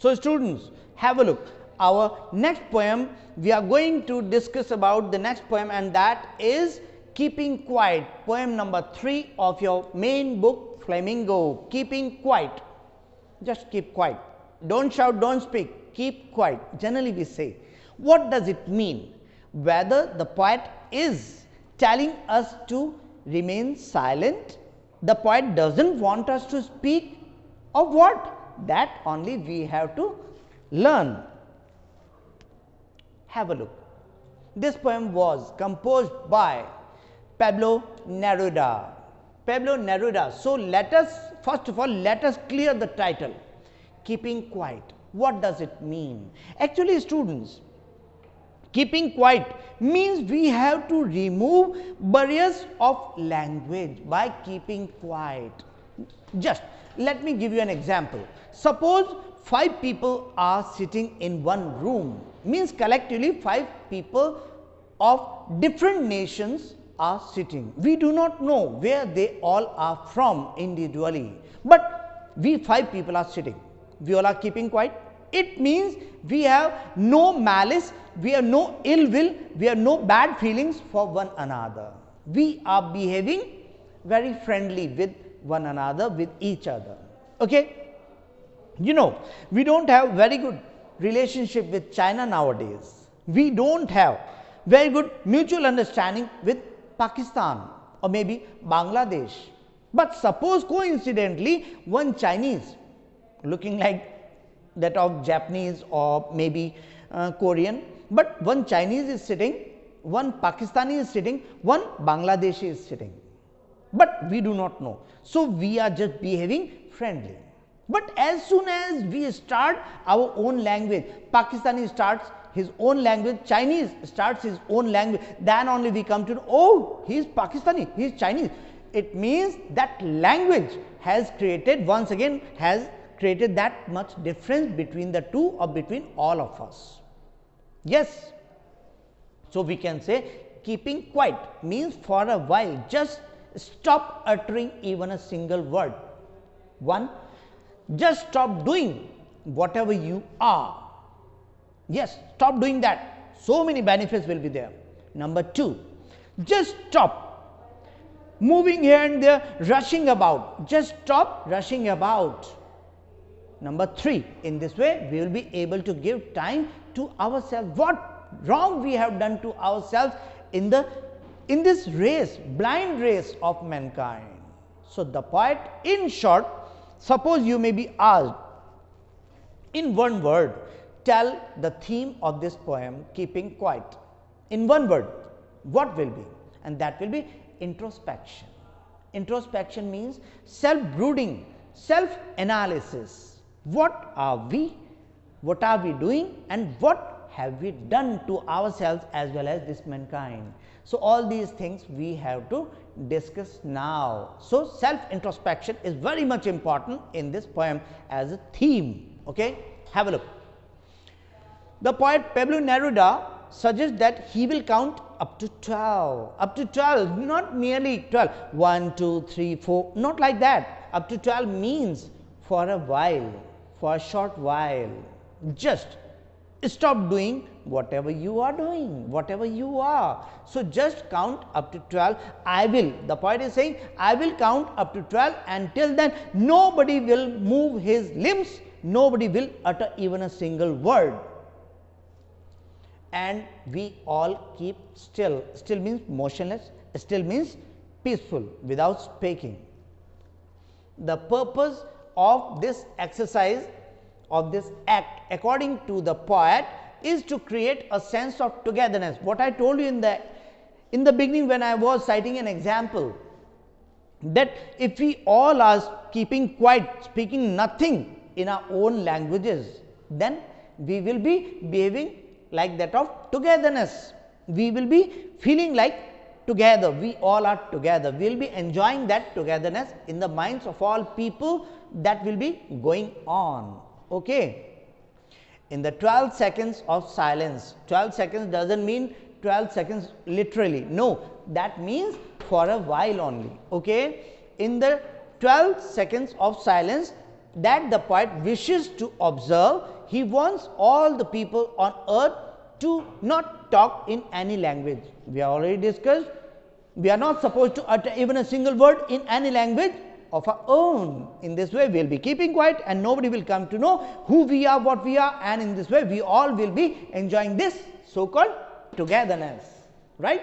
So, students, have a look. Our next poem, we are going to discuss about the next poem, and that is Keeping Quiet, poem number 3 of your main book Flamingo. Keeping quiet. Just keep quiet. Don't shout, don't speak. Keep quiet. Generally we say. What does it mean? Whether the poet is telling us to remain silent, the poet doesn't want us to speak, or what? That only we have to learn. Have a look. This poem was composed by Pablo Neruda. Pablo Neruda. So, let us first of all let us clear the title. Keeping quiet. What does it mean? Actually, students, keeping quiet means we have to remove barriers of language by keeping quiet. Just let me give you an example. Suppose 5 people are sitting in one room, means collectively 5 people of different nations are sitting. We do not know where they all are from individually, but we 5 people are sitting. We all are keeping quiet. It means we have no malice, we have no ill will, we have no bad feelings for one another. We are behaving very friendly with one another, with each other. Okay? You know, we don't have very good relationship with China nowadays. We don't have very good mutual understanding with Pakistan or maybe Bangladesh. But suppose coincidentally one Chinese looking like that of Japanese or maybe Korean, but one Chinese is sitting, one Pakistani is sitting, one Bangladeshi is sitting, but we do not know. So, we are just behaving friendly. But as soon as we start our own language, Pakistani starts his own language, Chinese starts his own language, then only we come to know, oh, he is Pakistani, he is Chinese. It means that language has created, once again, has created that much difference between the two or between all of us. Yes. So, we can say keeping quiet means for a while just stop uttering even a single word. 1. Just stop doing whatever you are. Yes, stop doing that. So many benefits will be there. Number 2, just stop moving here and there, rushing about. Just stop rushing about. Number 3, in this way we will be able to give time to ourselves. What wrong we have done to ourselves in this race, blind race of mankind. So, the poet, in short, suppose you may be asked in one word, tell the theme of this poem, Keeping Quiet. In one word, what will be? And that will be introspection. Introspection means self-brooding, self-analysis. What are we? What are we doing? And what have we done to ourselves as well as this mankind? So, all these things we have to discuss now. So, self-introspection is very much important in this poem as a theme. Okay? Have a look. The poet Pablo Neruda suggests that he will count up to 12. Up to 12, not merely 12. 1, 2, 3, 4, not like that. Up to 12 means for a while, for a short while. Just stop doing whatever you are doing, whatever you are. So, just count up to 12. I will, the poet is saying, I will count up to 12, and till then nobody will move his limbs, nobody will utter even a single word. And we all keep still. Still means motionless, still means peaceful, without speaking. The purpose of this exercise, of this act, according to the poet, is to create a sense of togetherness. What I told you in the beginning when I was citing an example, that if we all are keeping quiet, speaking nothing in our own languages, then we will be behaving like that of togetherness. We will be feeling like together, we all are together. We will be enjoying that togetherness in the minds of all people, that will be going on. Okay. In the 12 seconds of silence, 12 seconds doesn't mean 12 seconds literally. No, that means for a while only. Okay. In the 12 seconds of silence, that the poet wishes to observe. He wants all the people on earth to not talk in any language. We have already discussed, we are not supposed to utter even a single word in any language of our own. In this way, we will be keeping quiet and nobody will come to know who we are, what we are, and in this way, we all will be enjoying this so-called togetherness, right?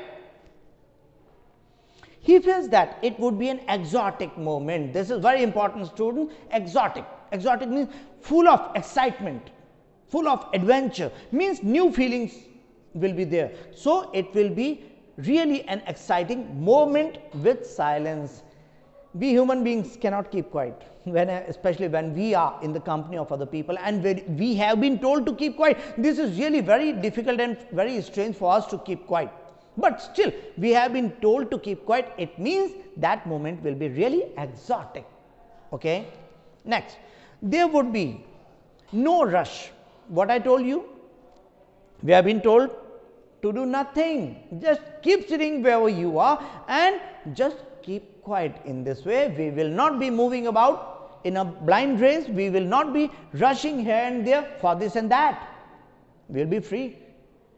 He feels that it would be an exotic moment. This is very important, student. Exotic. Exotic means full of excitement, full of adventure, means new feelings will be there. So, it will be really an exciting moment with silence. We human beings cannot keep quiet, especially when we are in the company of other people and we have been told to keep quiet. This is really very difficult and very strange for us to keep quiet. But still, we have been told to keep quiet. It means that moment will be really exotic. Okay. Next, there would be no rush. What I told you, we have been told to do nothing. Just keep sitting wherever you are and just keep quiet. In this way, we will not be moving about in a blind race. We will not be rushing here and there for this and that. We will be free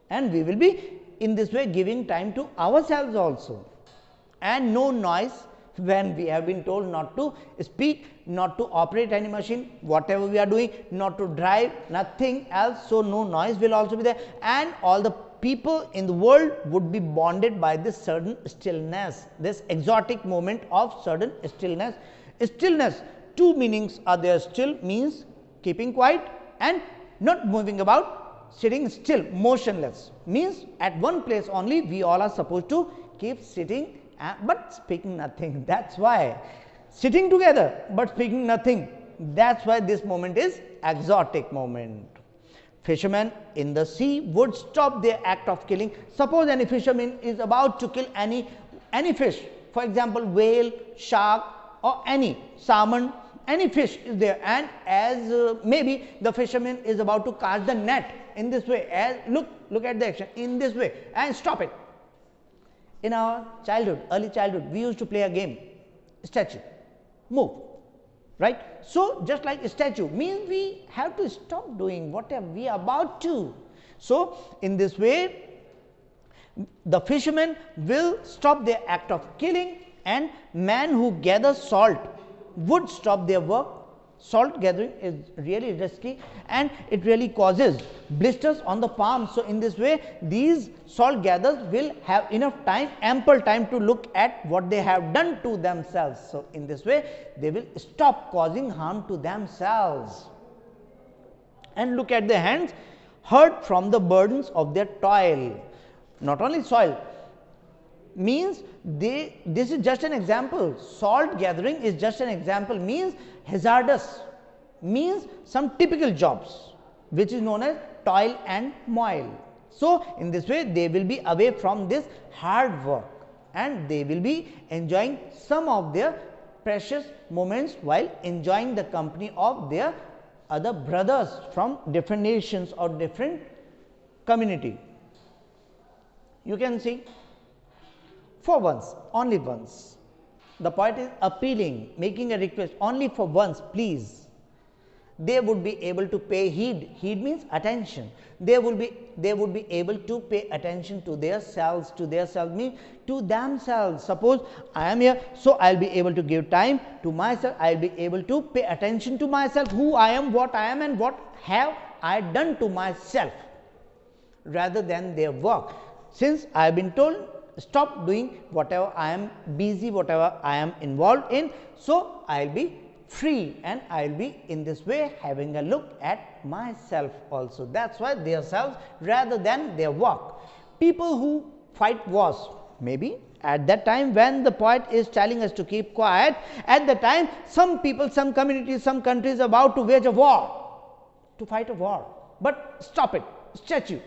and we will be in this way giving time to ourselves also. And no noise when we have been told not to speak, not to operate any machine, whatever we are doing, not to drive, nothing else. So, no noise will also be there and all the people in the world would be bonded by this certain stillness, this exotic moment of certain stillness. Stillness, two meanings are there. Still means keeping quiet and not moving about. Sitting still, motionless, means at one place only we all are supposed to keep sitting but speaking nothing. That is why sitting together but speaking nothing, that is why this moment is exotic moment. Fishermen in the sea would stop their act of killing. Suppose any fisherman is about to kill any fish, for example whale, shark or any salmon, any fish is there, and as maybe the fisherman is about to cast the net in this way, as look at the action in this way and stop it. In our childhood, early childhood, we used to play a game, statue, move, right? So, just like a statue means we have to stop doing whatever we are about to. So, in this way, the fishermen will stop their act of killing and man who gathers salt would stop their work. Salt gathering is really risky and it really causes blisters on the palms. So, in this way these salt gatherers will have enough time, ample time to look at what they have done to themselves. So, in this way they will stop causing harm to themselves and look at their hands hurt from the burdens of their toil. Not only soil, means this is just an example. Salt gathering is just an example, means hazardous, means some typical jobs which is known as toil and moil. So, in this way they will be away from this hard work and they will be enjoying some of their precious moments while enjoying the company of their other brothers from different nations or different community. You can see, for once, only once, the poet is appealing, making a request, only for once, please. They would be able to pay heed. Heed means attention. They would be able to pay attention to their selves. To their self means to themselves. Suppose I am here, so I will be able to give time to myself. I will be able to pay attention to myself, who I am, what I am, and what have I done to myself, rather than their work. Since I have been told, stop doing whatever I am busy, whatever I am involved in. So, I will be free and I will be in this way having a look at myself also. That is why their selves rather than their work. People who fight wars, maybe at that time when the poet is telling us to keep quiet, at the time some people, some communities, some countries about to wage a war, to fight a war, but stop it, statue.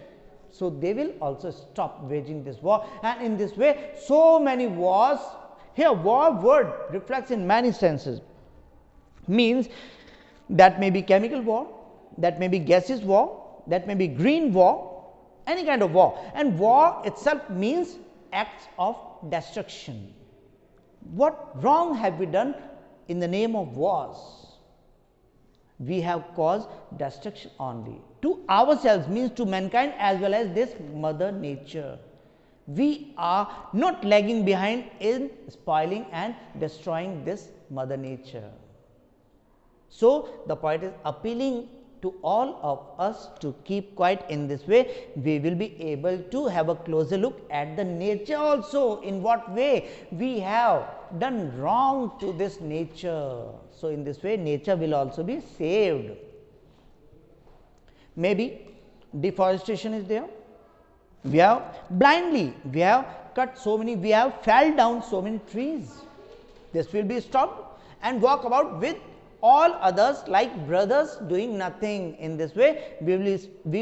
So, they will also stop waging this war, and in this way so many wars. Here war word reflects in many senses, means that may be chemical war, that may be gaseous war, that may be green war, any kind of war, and war itself means acts of destruction. What wrong have we done in the name of wars? we have caused destruction only to ourselves, means to mankind as well as this mother nature. We are not lagging behind in spoiling and destroying this mother nature. So, the poet is appealing to all of us to keep quiet. In this way, we will be able to have a closer look at the nature also, in what way we have done wrong to this nature. So, in this way nature will also be saved. Maybe deforestation is there, we have blindly, we have cut so many, we have felled down so many trees. This will be stopped and walk about with all others like brothers doing nothing. In this way, we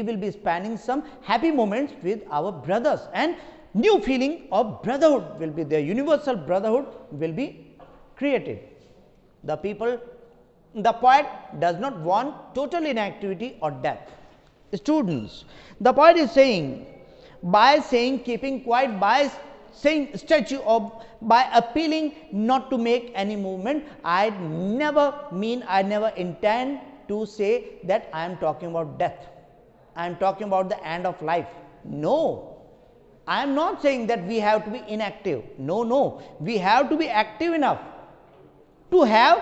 will be spending some happy moments with our brothers, and new feeling of brotherhood will be there. Universal brotherhood will be created. The poet does not want total inactivity or death. Students, the poet is saying, by saying keeping quiet, by saying statue, or by appealing not to make any movement, I never intend to say that I am talking about death, I am talking about the end of life. No, I am not saying that we have to be inactive. No, we have to be active enough to have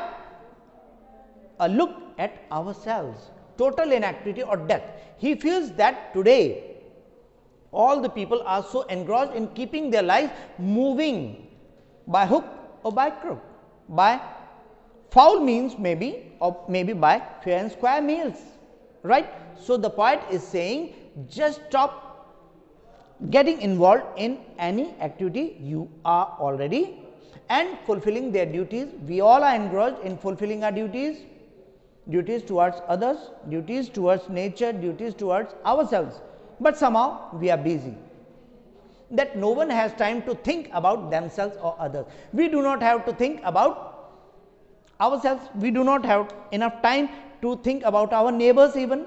a look at ourselves. Total inactivity or death. He feels that today all the people are so engrossed in keeping their lives moving by hook or by crook, by foul means maybe, or maybe by fair and square meals, right? So, the poet is saying, just stop getting involved in any activity you are already and fulfilling their duties. We all are engrossed in fulfilling our duties, duties towards others, duties towards nature, duties towards ourselves. But somehow we are busy, that no one has time to think about themselves or others. We do not have to think about ourselves, we do not have enough time to think about our neighbors, even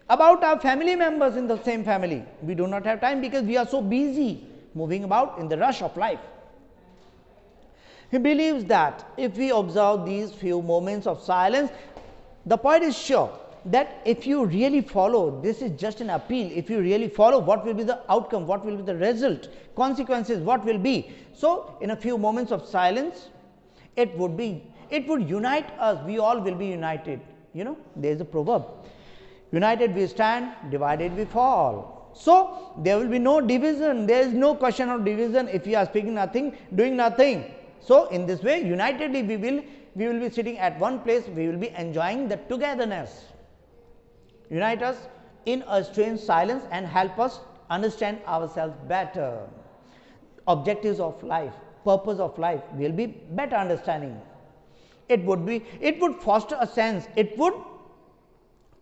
about our family members in the same family. We do not have time because we are so busy moving about in the rush of life. He believes that if we observe these few moments of silence, the poet is sure that if you really follow, this is just an appeal, if you really follow, what will be the outcome, what will be the result, consequences, what will be. So, in a few moments of silence, it would unite us, we all will be united. You know, there is a proverb, united we stand, divided we fall. So, there will be no division, there is no question of division if we are speaking nothing, doing nothing. So, in this way, unitedly we will be sitting at one place, we will be enjoying the togetherness. Unite us in a strange silence and help us understand ourselves better. Objectives of life, purpose of life will be better understanding. It would foster a sense, it would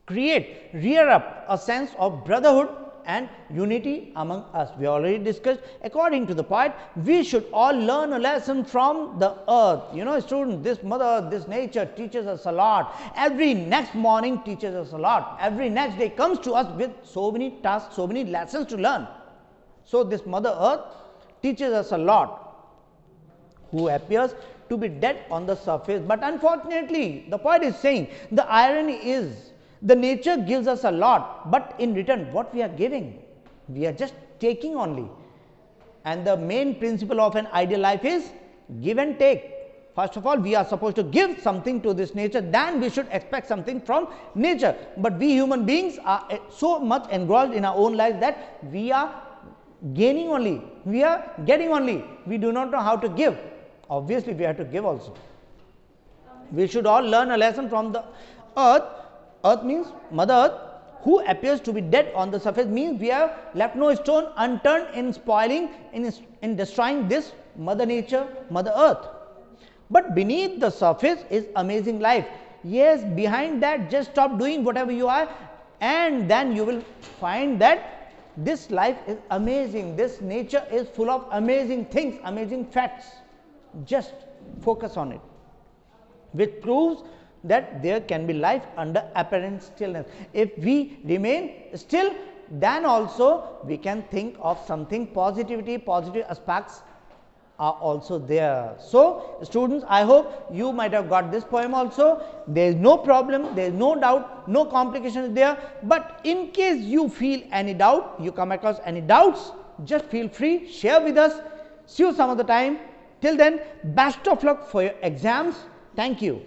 rear up a sense of brotherhood and unity among us. We already discussed, according to the poet, we should all learn a lesson from the earth. You know, students, this mother earth, this nature teaches us a lot. Every next morning teaches us a lot. Every next day comes to us with so many tasks, so many lessons to learn. So, this mother earth teaches us a lot, who appears to be dead on the surface. But unfortunately, the poet is saying, the irony is, the nature gives us a lot, but in return what we are giving? We are just taking only. And the main principle of an ideal life is give and take. First of all, we are supposed to give something to this nature, then we should expect something from nature. But we human beings are so much engrossed in our own lives that we are gaining only, we are getting only, we do not know how to give. Obviously, we have to give also. We should all learn a lesson from the earth. Earth means mother earth, who appears to be dead on the surface, means we have left no stone unturned in spoiling, in destroying this mother nature, mother earth. But beneath the surface is amazing life. Yes, behind that, just stop doing whatever you are, and then you will find that this life is amazing, this nature is full of amazing things, amazing facts. Just focus on it, which proves that there can be life under apparent stillness. If we remain still, then also we can think of something positive aspects are also there. So, students, I hope you might have got this poem also. There is no problem, there is no doubt, no complications there, but in case you feel any doubt, you come across any doubts, just feel free, share with us. See you some other time. Till then, best of luck for your exams. Thank you.